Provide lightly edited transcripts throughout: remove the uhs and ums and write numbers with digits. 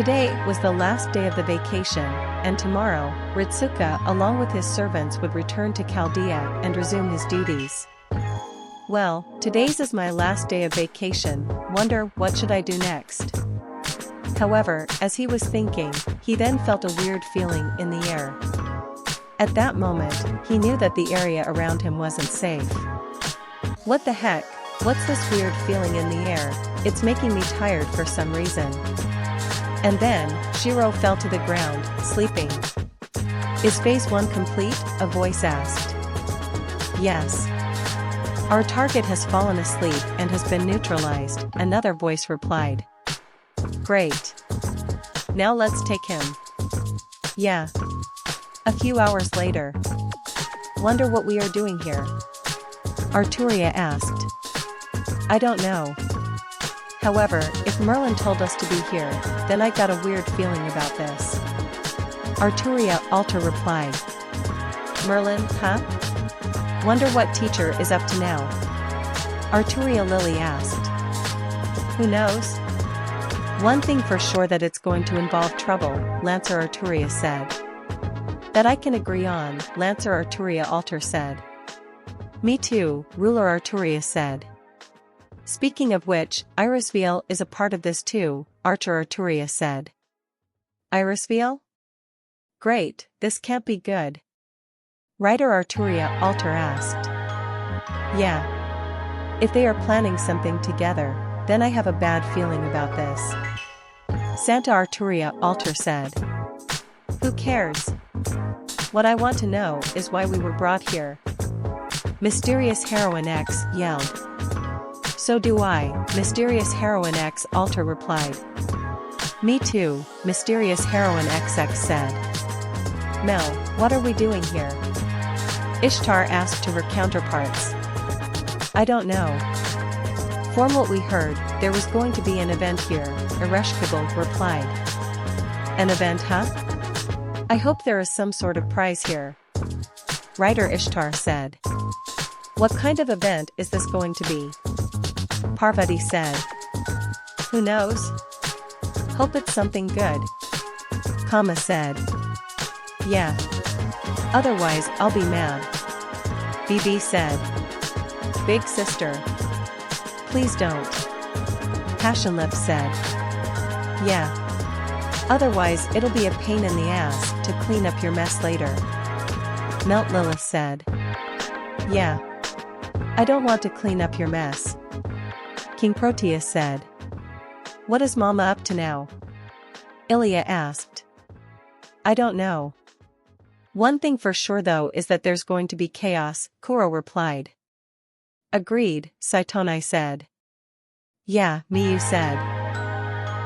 Today was the last day of the vacation, and tomorrow, Ritsuka along with his servants would return to Chaldea and resume his duties. Well, today's is my last day of vacation, wonder what should I do next? However, as he was thinking, he then felt a weird feeling in the air. At that moment, he knew that the area around him wasn't safe. What the heck? What's this weird feeling in the air? It's making me tired for some reason. And then, Shirou fell to the ground, sleeping. Is phase 1 complete? A voice asked. Yes. Our target has fallen asleep and has been neutralized, another voice replied. Great. Now let's take him. Yeah. A few hours later. Wonder what we are doing here? Arturia asked. I don't know. However, if Merlin told us to be here, then I got a weird feeling about this. Arturia Alter replied. Merlin, huh? Wonder what teacher is up to now? Arturia Lily asked. Who knows? One thing for sure that it's going to involve trouble, Lancer Arturia said. That I can agree on, Lancer Arturia Alter said. Me too, Ruler Arturia said. Speaking of which, Irisville is a part of this too, Archer Arturia said. Irisville? Great, this can't be good. Writer Arturia Alter asked. Yeah. If they are planning something together, then I have a bad feeling about this. Santa Arturia Alter said. Who cares? What I want to know is why we were brought here. Mysterious Heroine X yelled. So do I, Mysterious Heroine X Alter replied. Me too, Mysterious Heroine XX said. Mel, what are we doing here? Ishtar asked to her counterparts. I don't know. From what we heard, there was going to be an event here, Ereshkigal replied. An event, huh? I hope there is some sort of prize here. Writer Ishtar said. What kind of event is this going to be? Parvati said. Who knows? Hope it's something good. Kama said. Yeah. Otherwise, I'll be mad. BB said. Big sister. Please don't. Passionlip said. Yeah. Otherwise, it'll be a pain in the ass to clean up your mess later. Melt Lilith said. Yeah. I don't want to clean up your mess. King Proteus said. What is Mama up to now? Ilya asked. I don't know. One thing for sure though is that there's going to be chaos, Kuro replied. Agreed, Saitonai said. Yeah, Miyu said.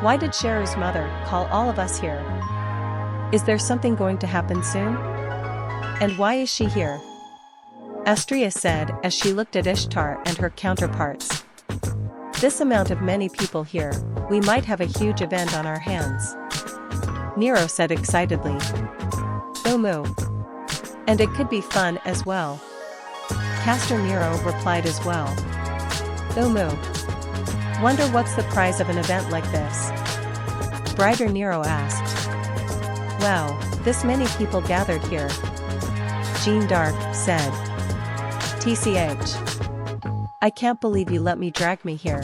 Why did Shirou's mother call all of us here? Is there something going to happen soon? And why is she here? Astria said as she looked at Ishtar and her counterparts. This amount of many people here, we might have a huge event on our hands. Nero said excitedly. Umu. And it could be fun as well. Caster Nero replied as well. Umu. Wonder what's the prize of an event like this? Brighter Nero asked. Wow, this many people gathered here. Jean Dark said. TCH. I can't believe you let me drag me here.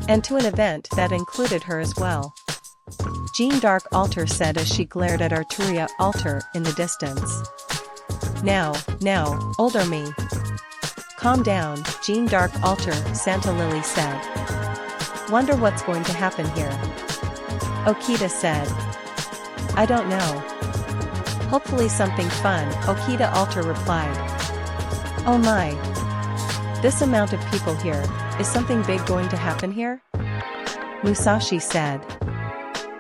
And to an event that included her as well. Jean Dark Alter said as she glared at Arturia Alter in the distance. Now, older me. Calm down, Jean Dark Alter, Santa Lily said. Wonder what's going to happen here. Okita said. I don't know. Hopefully something fun, Okita Alter replied. Oh my. This amount of people here, is something big going to happen here? Musashi said.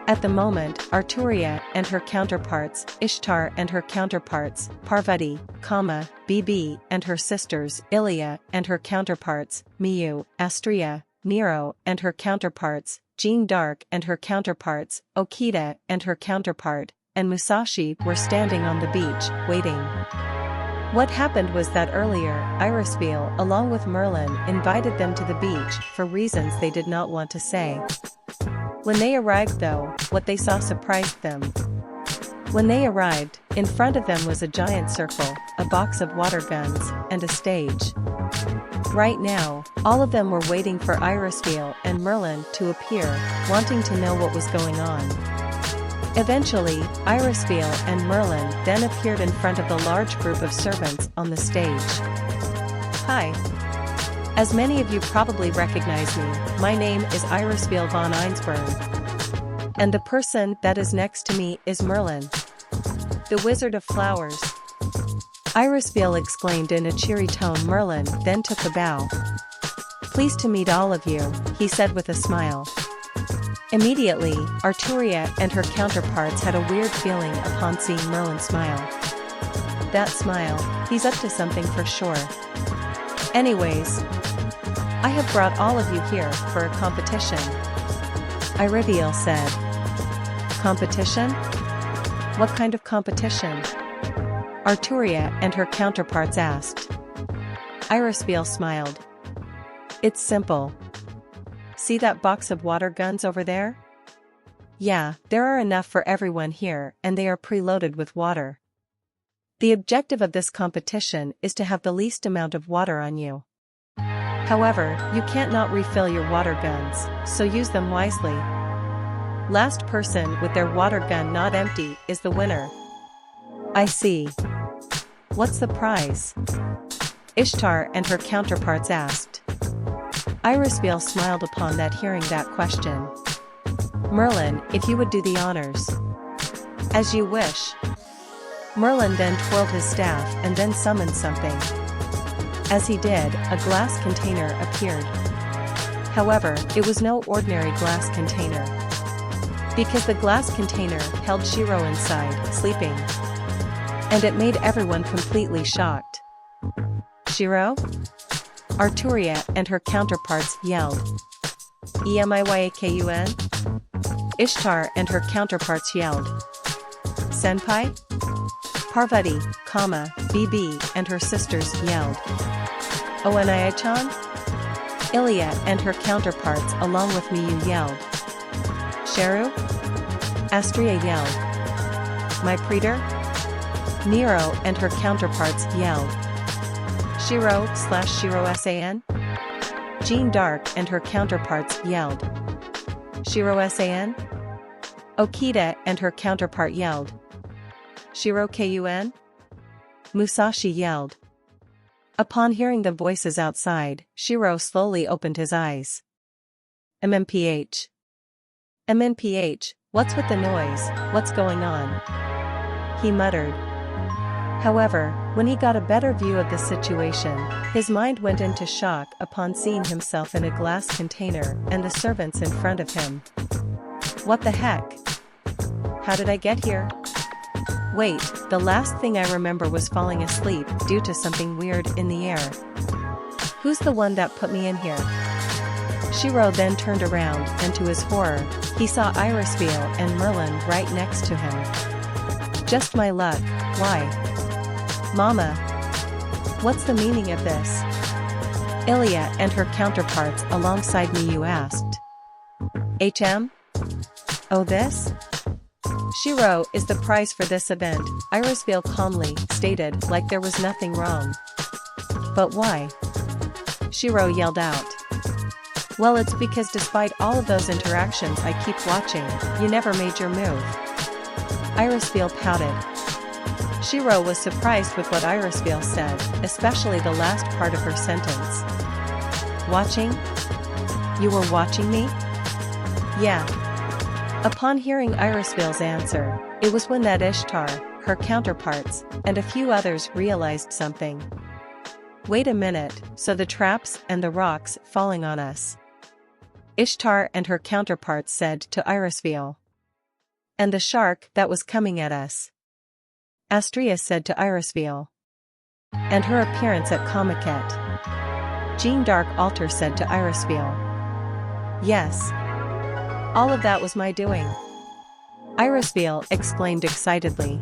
At the moment, Arturia and her counterparts, Ishtar and her counterparts, Parvati, Kama, BB and her sisters, Ilya and her counterparts, Miyu, Astria, Nero and her counterparts, Jean Dark and her counterparts, Okita and her counterpart, and Musashi were standing on the beach, waiting. What happened was that earlier, Irisville, along with Merlin, invited them to the beach for reasons they did not want to say. When they arrived though, what they saw surprised them. When they arrived, in front of them was a giant circle, a box of water guns, and a stage. Right now, all of them were waiting for Irisfiel and Merlin to appear, wanting to know what was going on. Eventually, Irisfiel and Merlin then appeared in front of the large group of servants on the stage. Hi. As many of you probably recognize me, my name is Irisfiel von Einsburn. And the person that is next to me is Merlin, the Wizard of Flowers. Irisfiel exclaimed in a cheery tone. Merlin then took a bow. Pleased to meet all of you, he said with a smile. Immediately, Arturia and her counterparts had a weird feeling upon seeing Merlin smile. That smile, he's up to something for sure. Anyways, I have brought all of you here for a competition, Irisfiel said. Competition? What kind of competition? Arturia and her counterparts asked. Irisfiel smiled. It's simple. See that box of water guns over there? Yeah, there are enough for everyone here and they are preloaded with water. The objective of this competition is to have the least amount of water on you. However, you can't not refill your water guns, so use them wisely. Last person with their water gun not empty is the winner. I see. What's the prize? Ishtar and her counterparts asked. Irisfiel smiled upon that hearing that question. Merlin, if you would do the honors. As you wish. Merlin then twirled his staff and then summoned something. As he did, a glass container appeared. However, it was no ordinary glass container. Because the glass container held Shirou inside, sleeping. And it made everyone completely shocked. Shirou? Arturia and her counterparts yelled. Emiyakun? Ishtar and her counterparts yelled. Senpai? Parvati, BB and her sisters yelled. Onii-chan? Ilya and her counterparts along with Miyu yelled. Shirou? Astria yelled. My Praetor? Nero and her counterparts yelled. Shirou San? Jean Dark and her counterparts yelled. Shirou San? Okita and her counterpart yelled. Shirou? Musashi yelled. Upon hearing the voices outside, Shirou slowly opened his eyes. MMPH. MMPH, what's with the noise, what's going on? He muttered. However, when he got a better view of the situation, his mind went into shock upon seeing himself in a glass container and the servants in front of him. What the heck? How did I get here? Wait, the last thing I remember was falling asleep due to something weird in the air. Who's the one that put me in here? Shirou then turned around and to his horror, he saw Irisfiel and Merlin right next to him. Just my luck, why? Mama. What's the meaning of this? Ilya and her counterparts alongside Miyu asked. HM? Oh this? Shirou is the prize for this event, Irisfiel calmly stated like there was nothing wrong. But why? Shirou yelled out. Well, it's because despite all of those interactions I keep watching, you never made your move. Irisfiel pouted. Shirou was surprised with what Irisfiel said, especially the last part of her sentence. Watching? You were watching me? Yeah. Upon hearing Irisfiel's answer, it was when that Ishtar, her counterparts, and a few others realized something. Wait a minute, so the traps and the rocks falling on us. Ishtar and her counterparts said to Irisfiel. And the shark that was coming at us. Astria said to Irisfiel. And her appearance at Comiket. Jean Dark Altar said to Irisfiel. Yes. All of that was my doing. Irisfiel exclaimed excitedly.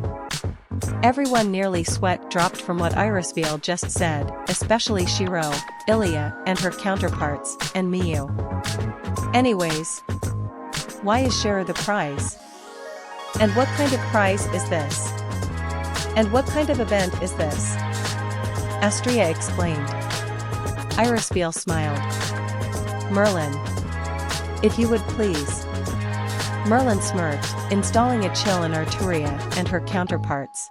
Everyone nearly sweat dropped from what Irisfiel just said, especially Shirou, Ilya and her counterparts, and Miyu. Anyways. Why is Shirou the prize? And what kind of prize is this? And what kind of event is this? Astrea exclaimed. Irisfiel smiled. Merlin. If you would please. Merlin smirked, installing a chill in Arturia and her counterparts.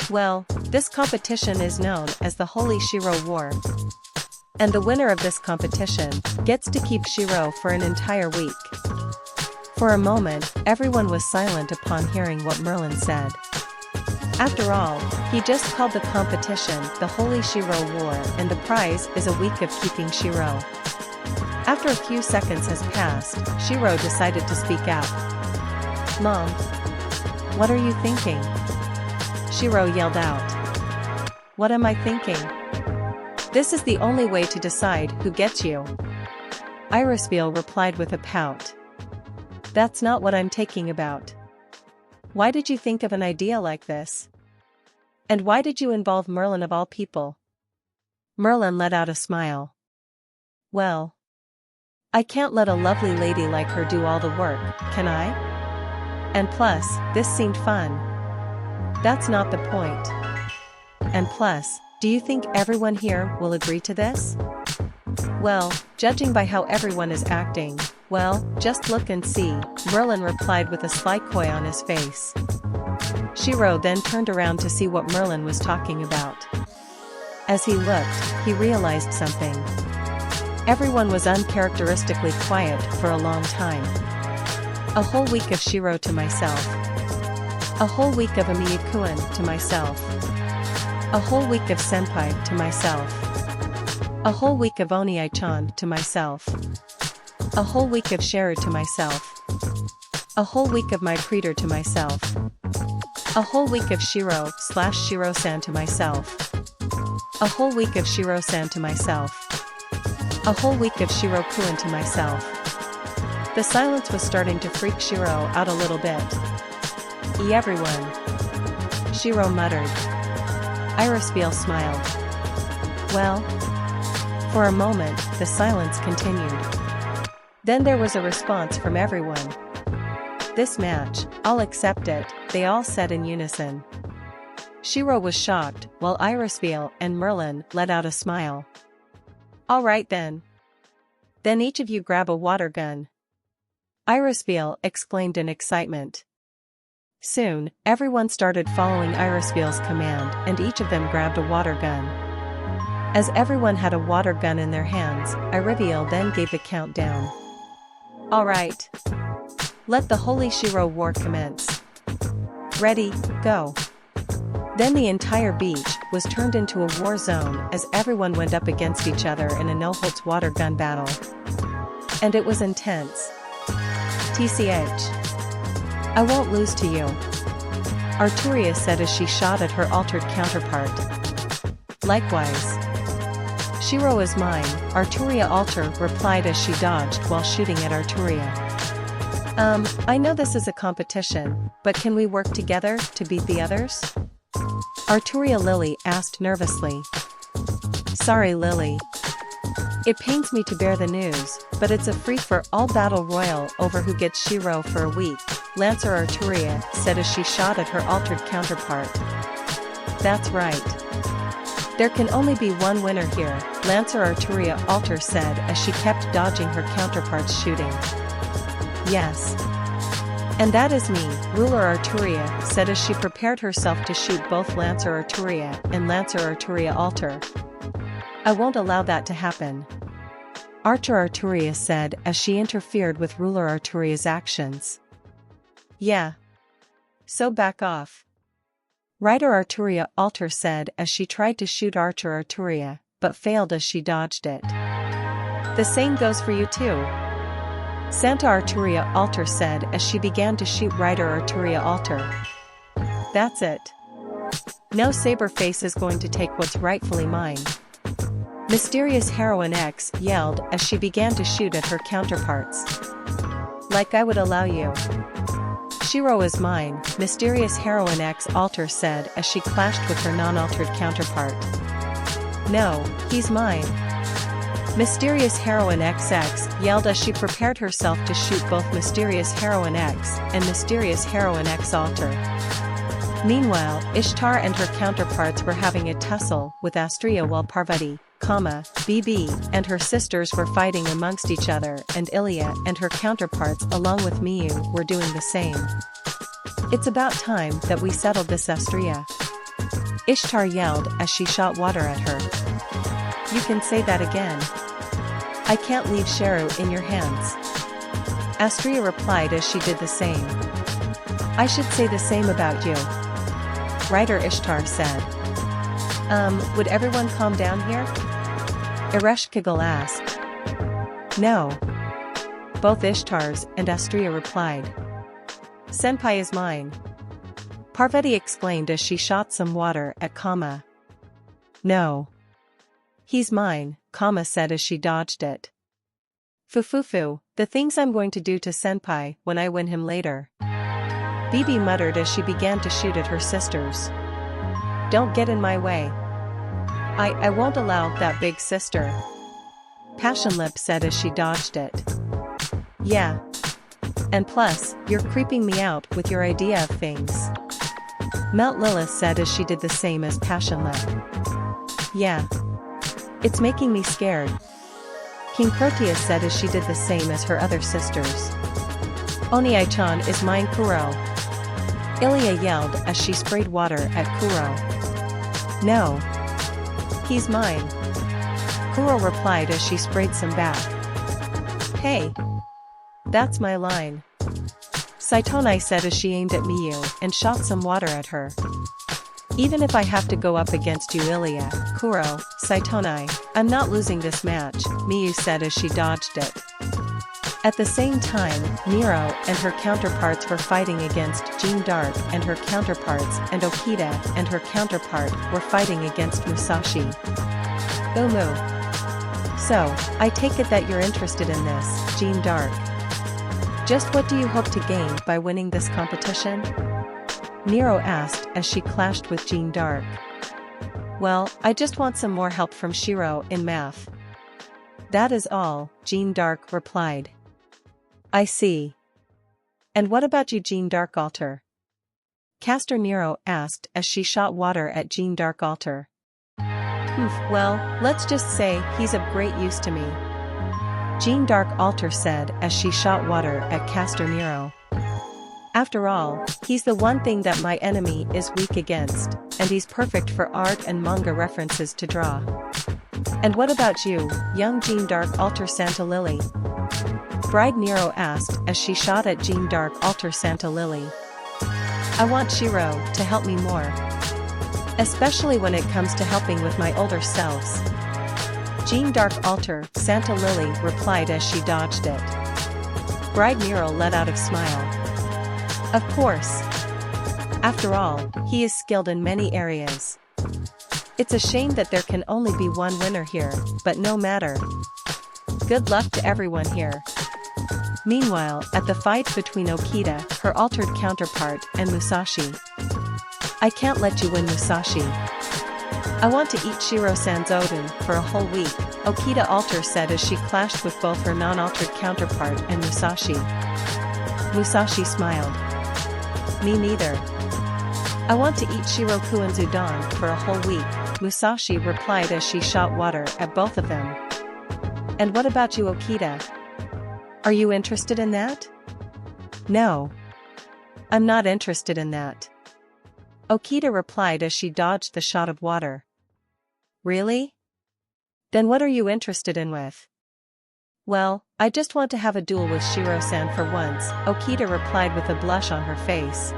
Well, this competition is known as the Holy Shirou War. And the winner of this competition gets to keep Shirou for an entire week. For a moment, everyone was silent upon hearing what Merlin said. After all, he just called the competition the Holy Shirou War, and the prize is a week of keeping Shirou. After a few seconds has passed, Shirou decided to speak out. Mom. What are you thinking? Shirou yelled out. What am I thinking? This is the only way to decide who gets you. Irisfiel replied with a pout. That's not what I'm taking about. Why did you think of an idea like this? And why did you involve Merlin of all people? Merlin let out a smile. Well, I can't let a lovely lady like her do all the work, can I? And plus, this seemed fun. That's not the point. And plus, do you think everyone here will agree to this? Well, judging by how everyone is acting, well, just look and see, Merlin replied with a sly coy on his face. Shirou then turned around to see what Merlin was talking about. As he looked, he realized something. Everyone was uncharacteristically quiet for a long time. A whole week of Shirou to myself. A whole week of Emiya-kun to myself. A whole week of Senpai to myself. A whole week of Oniai-chan to myself. A whole week of Shirou to myself. A whole week of my creator to myself. A whole week of Shirou/Shirou-san to myself. A whole week of Shirou-san to myself. A whole week of Shirou-kun to myself. The silence was starting to freak Shirou out a little bit. Everyone. Shirou muttered. Irisfiel smiled. Well. For a moment, the silence continued. Then there was a response from everyone. This match, I'll accept it, they all said in unison. Shirou was shocked, while Irisfiel and Merlin let out a smile. All right then. Then each of you grab a water gun. Irisfiel exclaimed in excitement. Soon, everyone started following Irisfiel's command, and each of them grabbed a water gun. As everyone had a water gun in their hands, Irisfiel then gave the countdown. All right. Let the Holy Shirou War commence. Ready, go. Then the entire beach was turned into a war zone as everyone went up against each other in a no-holds water gun battle. And it was intense. TCH. I won't lose to you. Arturia said as she shot at her altered counterpart. Likewise. Shirou is mine, Arturia Alter replied as she dodged while shooting at Arturia. I know this is a competition, but can we work together to beat the others? Arturia Lily asked nervously. Sorry Lily. It pains me to bear the news, but it's a free-for-all battle royal over who gets Shirou for a week, Lancer Arturia said as she shot at her altered counterpart. That's right. There can only be one winner here, Lancer Arturia Alter said as she kept dodging her counterpart's shooting. Yes. And that is me, Ruler Arturia said as she prepared herself to shoot both Lancer Arturia and Lancer Arturia Alter. I won't allow that to happen. Archer Arturia said as she interfered with Ruler Arturia's actions. Yeah. So back off. Rider Arturia Alter said as she tried to shoot Archer Arturia, but failed as she dodged it. The same goes for you too. Santa Arturia Alter said as she began to shoot Rider Arturia Alter. That's it. No Saberface is going to take what's rightfully mine. Mysterious Heroine X yelled as she began to shoot at her counterparts. Like I would allow you. Shirou is mine, Mysterious Heroine X Alter said as she clashed with her non-altered counterpart. No, he's mine. Mysterious Heroine XX yelled as she prepared herself to shoot both Mysterious Heroine X and Mysterious Heroine X altar. Meanwhile, Ishtar and her counterparts were having a tussle with Astrea while Parvati, Bibi, and her sisters were fighting amongst each other, and Ilya and her counterparts along with Miyu were doing the same. "It's about time that we settled this, Astrea," Ishtar yelled as she shot water at her. "You can say that again. I can't leave Shirou in your hands," Astrea replied as she did the same. "I should say the same about you," Writer Ishtar said. Would everyone calm down here?" Ereshkigal asked. "No." Both Ishtars and Astrea replied. "Senpai is mine," Parvati exclaimed as she shot some water at Kama. "No. He's mine," Kama said as she dodged it. "Fufufu, the things I'm going to do to Senpai when I win him later," Bibi muttered as she began to shoot at her sisters. "Don't get in my way. I won't allow that, big sister," Passionlip said as she dodged it. "Yeah. And plus, you're creeping me out with your idea of things," Melt Lilith said as she did the same as Passionlip. "Yeah. It's making me scared," King Proteus said as she did the same as her other sisters. "Oniai-chan is mine, Kuro," Ilya yelled as she sprayed water at Kuro. "No. He's mine," Kuro replied as she sprayed some back. "Hey. That's my line," Saitonai said as she aimed at Miyu and shot some water at her. "Even if I have to go up against you, Ilya, Kuro, Saitonai, I'm not losing this match," Miyu said as she dodged it. At the same time, Nero and her counterparts were fighting against Jean Dark and her counterparts, and Okita and her counterpart were fighting against Musashi. Umu. "So, I take it that you're interested in this, Jean Dark. Just what do you hope to gain by winning this competition?" Nero asked as she clashed with Jean Dark. "Well, I just want some more help from Shirou in math. That is all," Jean Dark replied. "I see. And what about you, Jean Dark Alter?" Caster Nero asked as she shot water at Jean Dark Alter. Well, let's just say he's of great use to me," Jean Dark Alter said as she shot water at Caster Nero. "After all, he's the one thing that my enemy is weak against, and he's perfect for art and manga references to draw." "And what about you, young Jean Dark Alter Santa Lily?" Bride Nero asked as she shot at Jean Dark Alter Santa Lily. "I want Shirou to help me more. Especially when it comes to helping with my older selves," Jean Dark Alter Santa Lily replied as she dodged it. Bride Nero let out a smile. "Of course. After all, he is skilled in many areas. It's a shame that there can only be one winner here, but no matter. Good luck to everyone here." Meanwhile, at the fight between Okita, her altered counterpart, and Musashi. "I can't let you win, Musashi. I want to eat Shiro-san's Odin for a whole week," Okita Alter said as she clashed with both her non-altered counterpart and Musashi. Musashi smiled. "Me neither. I want to eat Shiro-kuen's udon for a whole week," Musashi replied as she shot water at both of them. "And what about you, Okita? Are you interested in that?" "No. I'm not interested in that," Okita replied as she dodged the shot of water. "Really? Then what are you interested in with?" "Well, I just want to have a duel with Shiro-san for once," Okita replied with a blush on her face.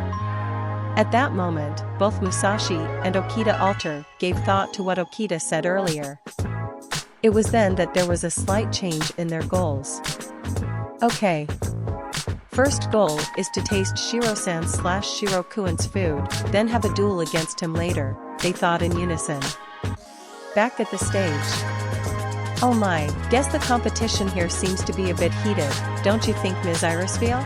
At that moment, both Musashi and Okita Alter gave thought to what Okita said earlier. It was then that there was a slight change in their goals. "Okay. First goal is to taste Shiro-san/Shiro-kuen's food, then have a duel against him later," they thought in unison. Back at the stage. "Oh my, guess the competition here seems to be a bit heated, don't you think, Ms. Irisville?"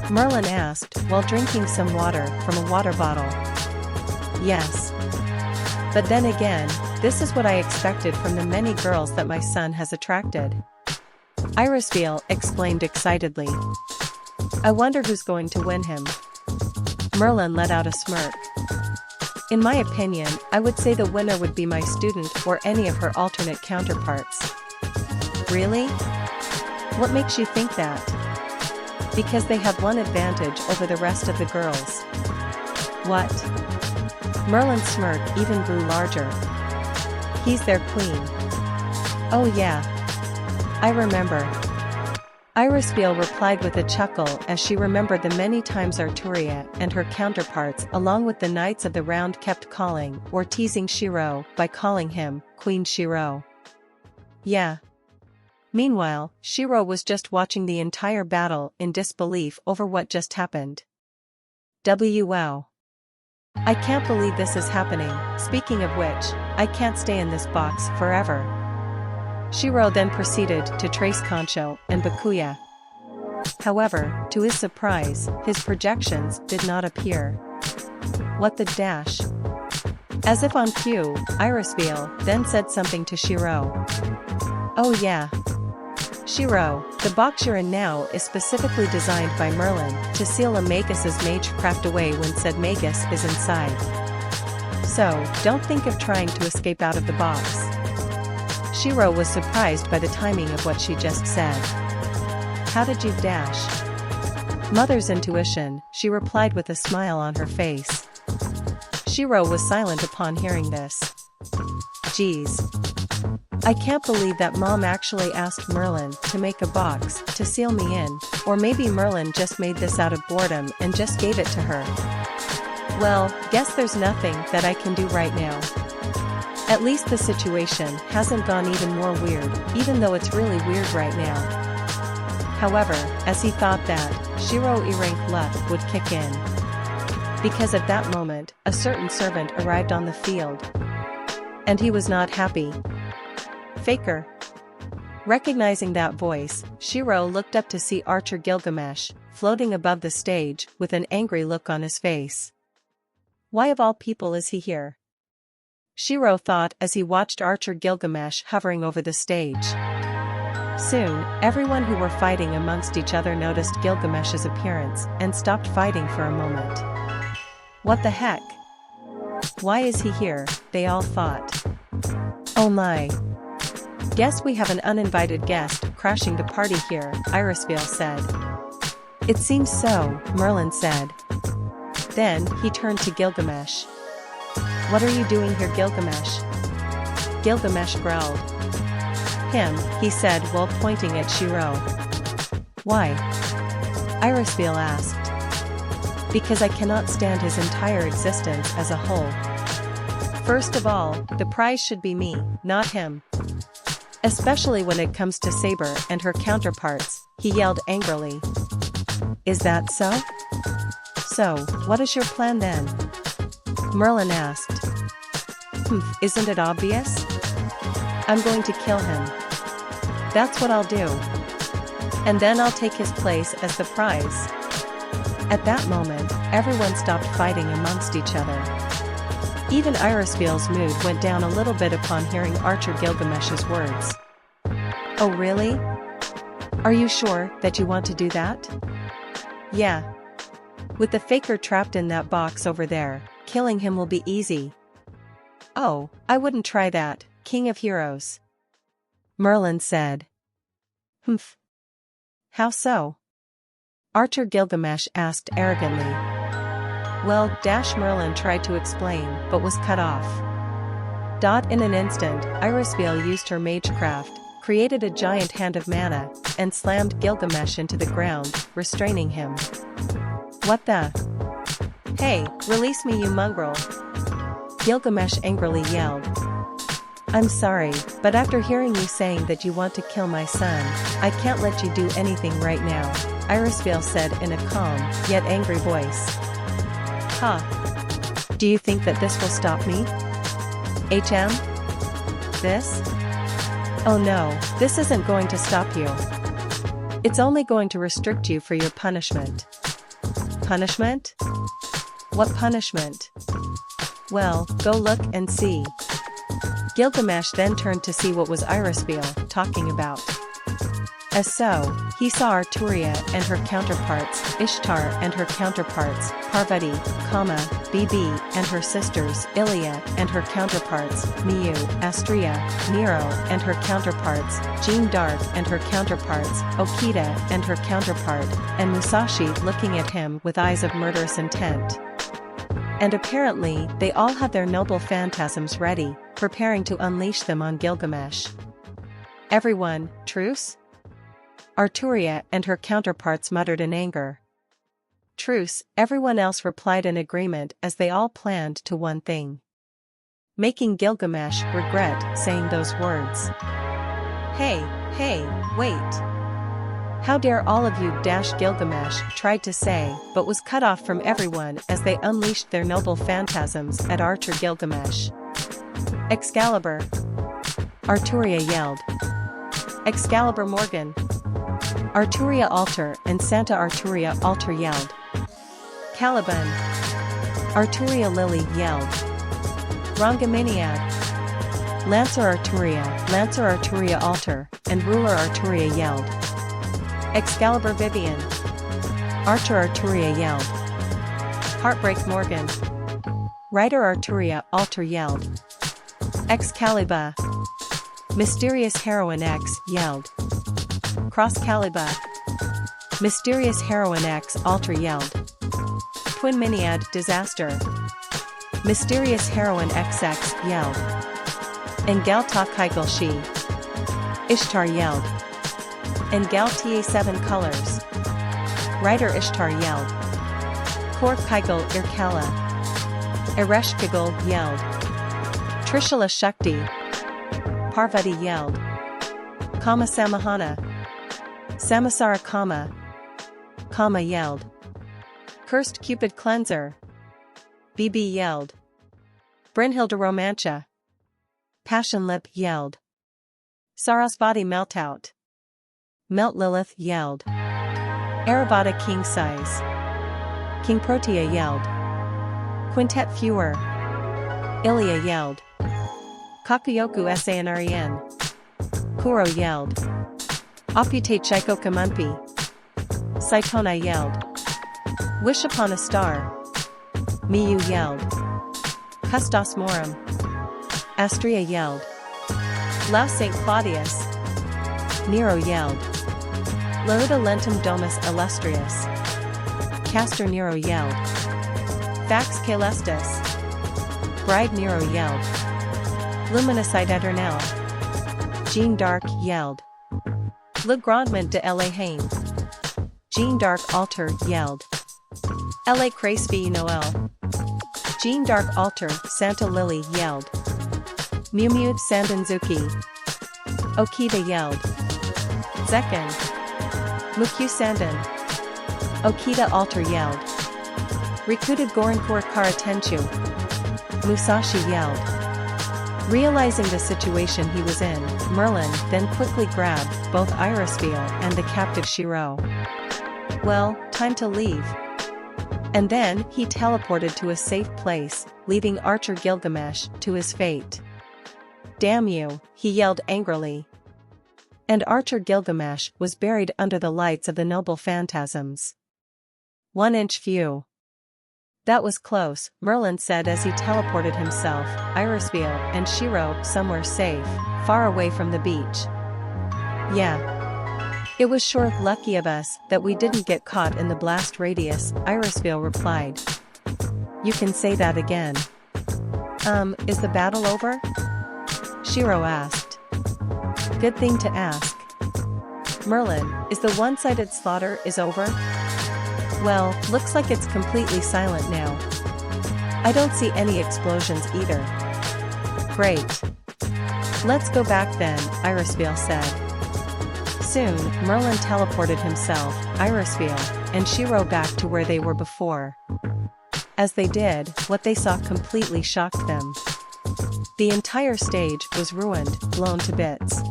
Merlin asked, while drinking some water from a water bottle. "Yes. But then again, this is what I expected from the many girls that my son has attracted. Irisville exclaimed excitedly. I wonder who's going to win him. Merlin let out a smirk. In my opinion, I would say the winner would be my student or any of her alternate counterparts. Really? What makes you think that? Because they have one advantage over the rest of the girls. What? Merlin's smirk even grew larger. He's their queen. Oh yeah. I remember. Irisville replied with a chuckle as she remembered the many times Arturia and her counterparts along with the Knights of the Round kept calling or teasing Shirou by calling him Queen Shirou. Yeah. Meanwhile, Shirou was just watching the entire battle in disbelief over what just happened. Wow. I can't believe this is happening, speaking of which, I can't stay in this box forever. Shirou then proceeded to trace Concho and Bakuya. However, to his surprise, his projections did not appear. What the dash? As if on cue, Irisville then said something to Shirou. Oh yeah. Shirou, the box you're in now is specifically designed by Merlin to seal a Magus's magecraft away when said Magus is inside. So, don't think of trying to escape out of the box. Shirou was surprised by the timing of what she just said. How did you dash? Mother's intuition, she replied with a smile on her face. Shirou was silent upon hearing this. Geez. I can't believe that Mom actually asked Merlin to make a box to seal me in, or maybe Merlin just made this out of boredom and just gave it to her. Well, guess there's nothing that I can do right now. At least the situation hasn't gone even more weird, even though it's really weird right now. However, as he thought that, Shirou rank luck would kick in. Because at that moment, a certain servant arrived on the field. And he was not happy. Faker. Recognizing that voice, Shirou looked up to see Archer Gilgamesh, floating above the stage, with an angry look on his face. Why of all people is he here? Shirou thought as he watched Archer Gilgamesh hovering over the stage. Soon, everyone who were fighting amongst each other noticed Gilgamesh's appearance and stopped fighting for a moment. What the heck? Why is he here? They all thought. Oh my. Guess we have an uninvited guest crashing the party here, Irisville said. It seems so, Merlin said. Then, he turned to Gilgamesh. What are you doing here, Gilgamesh? Gilgamesh growled. Him, he said while pointing at Shirou. Why? Irisville asked. Because I cannot stand his entire existence as a whole. First of all, the prize should be me, not him. Especially when it comes to Saber and her counterparts, he yelled angrily. Is that so? So, what is your plan then? Merlin asked. Isn't it obvious? I'm going to kill him. That's what I'll do. And then I'll take his place as the prize. At that moment, everyone stopped fighting amongst each other. Even Irisville's mood went down a little bit upon hearing Archer Gilgamesh's words. Oh really? Are you sure that you want to do that? Yeah. With the faker trapped in that box over there, killing him will be easy. Oh, I wouldn't try that, King of Heroes. Merlin said. Humph. How so? Archer Gilgamesh asked arrogantly. Well, Merlin tried to explain, but was cut off. In an instant, Irisville used her magecraft, created a giant hand of mana, and slammed Gilgamesh into the ground, restraining him. What the? Hey, release me, you mongrel! Gilgamesh angrily yelled. I'm sorry, but after hearing you saying that you want to kill my son, I can't let you do anything right now, Irisville said in a calm, yet angry voice. Huh. Do you think that this will stop me? This? Oh no, this isn't going to stop you. It's only going to restrict you for your punishment. Punishment? What punishment? Well, go look and see. Gilgamesh then turned to see what was Irisbeil talking about. As so, he saw Arturia and her counterparts, Ishtar and her counterparts, Parvati, Bibi and her sisters, Iliya and her counterparts, Miyu, Astria, Nero and her counterparts, Jeanne d'Arc and her counterparts, Okita and her counterpart, and Musashi looking at him with eyes of murderous intent. And apparently, they all had their noble phantasms ready, preparing to unleash them on Gilgamesh. Everyone, truce? Arturia and her counterparts muttered in anger. Truce, everyone else replied in agreement as they all planned to one thing. Making Gilgamesh regret saying those words. Hey, wait. How dare all of you - Gilgamesh tried to say, but was cut off from everyone as they unleashed their noble phantasms at Archer Gilgamesh. Excalibur! Arturia yelled. Excalibur Morgan! Arturia Alter and Santa Arturia Alter yelled. Caliban! Arturia Lily yelled. Rangaminiad! Lancer Arturia Alter, and Ruler Arturia yelled. Excalibur Vivian! Archer Arturia yelled. Heartbreak Morgan! Rider Arturia Alter yelled. Excalibur! Mysterious Heroine X yelled. Cross Caliba! Mysterious Heroine X Alter yelled. Twin Miniad Disaster! Mysterious Heroine XX yelled. Engel Ta Kaigal Shi! Ishtar yelled. Engel Ta7 Colors! Rider Ishtar yelled. Kor Kaigal Irkala! Eresh Kigal yelled. Trishula Shakti! Parvati yelled. Kama Samahana! Samasara Kama yelled. Cursed Cupid Cleanser! Bibi yelled. Brynhilde Romancha! Passion Lip yelled. Sarasvati Meltout! Melt Lilith yelled. Aravata King Size! King Protea yelled. Quintet Fewer! Iliya yelled. Kakuyoku Sanren! Kuro yelled. Opute Chaiko Kamunpi! Saitona yelled. Wish upon a star! Miyu yelled. Custos Morum! Astria yelled. Lau St. Claudius! Nero yelled. Lauda Lentum Domus Illustrious! Castor Nero yelled. Fax Caelestis! Bride Nero yelled. Luminicide Eternelle! Jeanne d'Arc yelled. Le Grandement de la Haine! Jeanne d'Arc Alter yelled. La Crace Vie Noël! Jeanne d'Arc Alter Santa Lily yelled. Miu Sandanzuki! Okita yelled. Zekken! Mukyu Sandan! Okita Alter yelled. Rikuta Gorankor Karatenchu! Musashi yelled. Realizing the situation he was in, Merlin then quickly grabbed both Irisbeil and the captive Shirou. Well, time to leave. And then he teleported to a safe place, leaving Archer Gilgamesh to his fate. Damn you, he yelled angrily. And Archer Gilgamesh was buried under the lights of the noble phantasms. 1-inch view. That was close, Merlin said as he teleported himself, Irisbeil and Shirou somewhere safe, far away from the beach. Yeah. It was sure lucky of us that we didn't get caught in the blast radius, Irisbeil replied. You can say that again. Is the battle over? Shirou asked. Good thing to ask. Merlin, is the one-sided slaughter is over? Well, looks like it's completely silent now. I don't see any explosions either. Great. Let's go back then, Irisbeil said. Soon, Merlin teleported himself, Irisbeil, and Shirou back to where they were before. As they did, what they saw completely shocked them. The entire stage was ruined, blown to bits.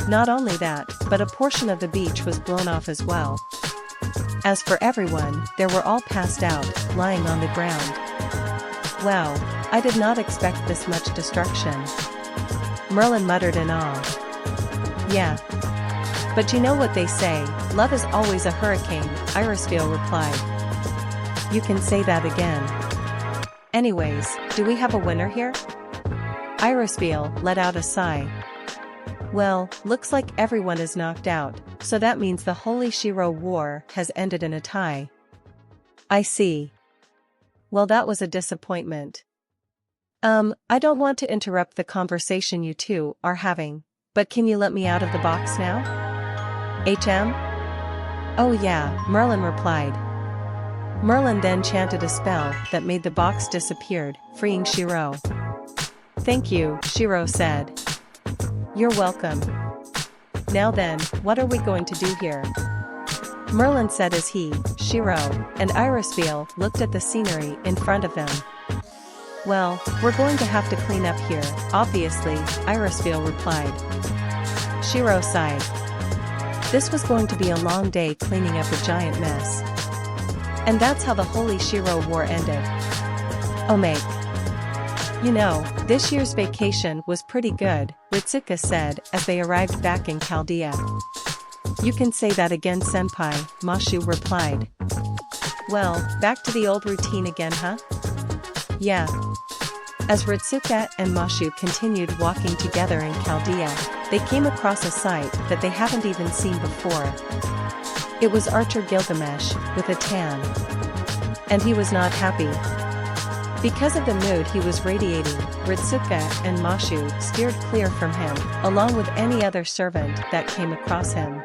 Not only that, but a portion of the beach was blown off as well. As for everyone, they were all passed out, lying on the ground. Wow, I did not expect this much destruction. Merlin muttered in awe. Yeah. But you know what they say, love is always a hurricane, Irisfiel replied. You can say that again. Anyways, do we have a winner here? Irisfiel let out a sigh. Well, looks like everyone is knocked out, so that means the Holy Shirou War has ended in a tie. I see. Well, that was a disappointment. I don't want to interrupt the conversation you two are having, but can you let me out of the box now? HM? Oh yeah, Merlin replied. Merlin then chanted a spell that made the box disappeared, freeing Shirou. Thank you, Shirou said. You're welcome. Now then, what are we going to do here? Merlin said as he, Shirou, and Irisfiel looked at the scenery in front of them. Well, we're going to have to clean up here, obviously, Irisfiel replied. Shirou sighed. This was going to be a long day cleaning up a giant mess. And that's how the Holy Shirou War ended. Oh mate. You know, this year's vacation was pretty good, Ritsuka said as they arrived back in Chaldea. You can say that again senpai, Mashu replied. Well, back to the old routine again huh? Yeah. As Ritsuka and Mashu continued walking together in Chaldea, they came across a sight that they haven't even seen before. It was Archer Gilgamesh, with a tan. And he was not happy. Because of the mood he was radiating, Ritsuka and Mashu steered clear from him, along with any other servant that came across him.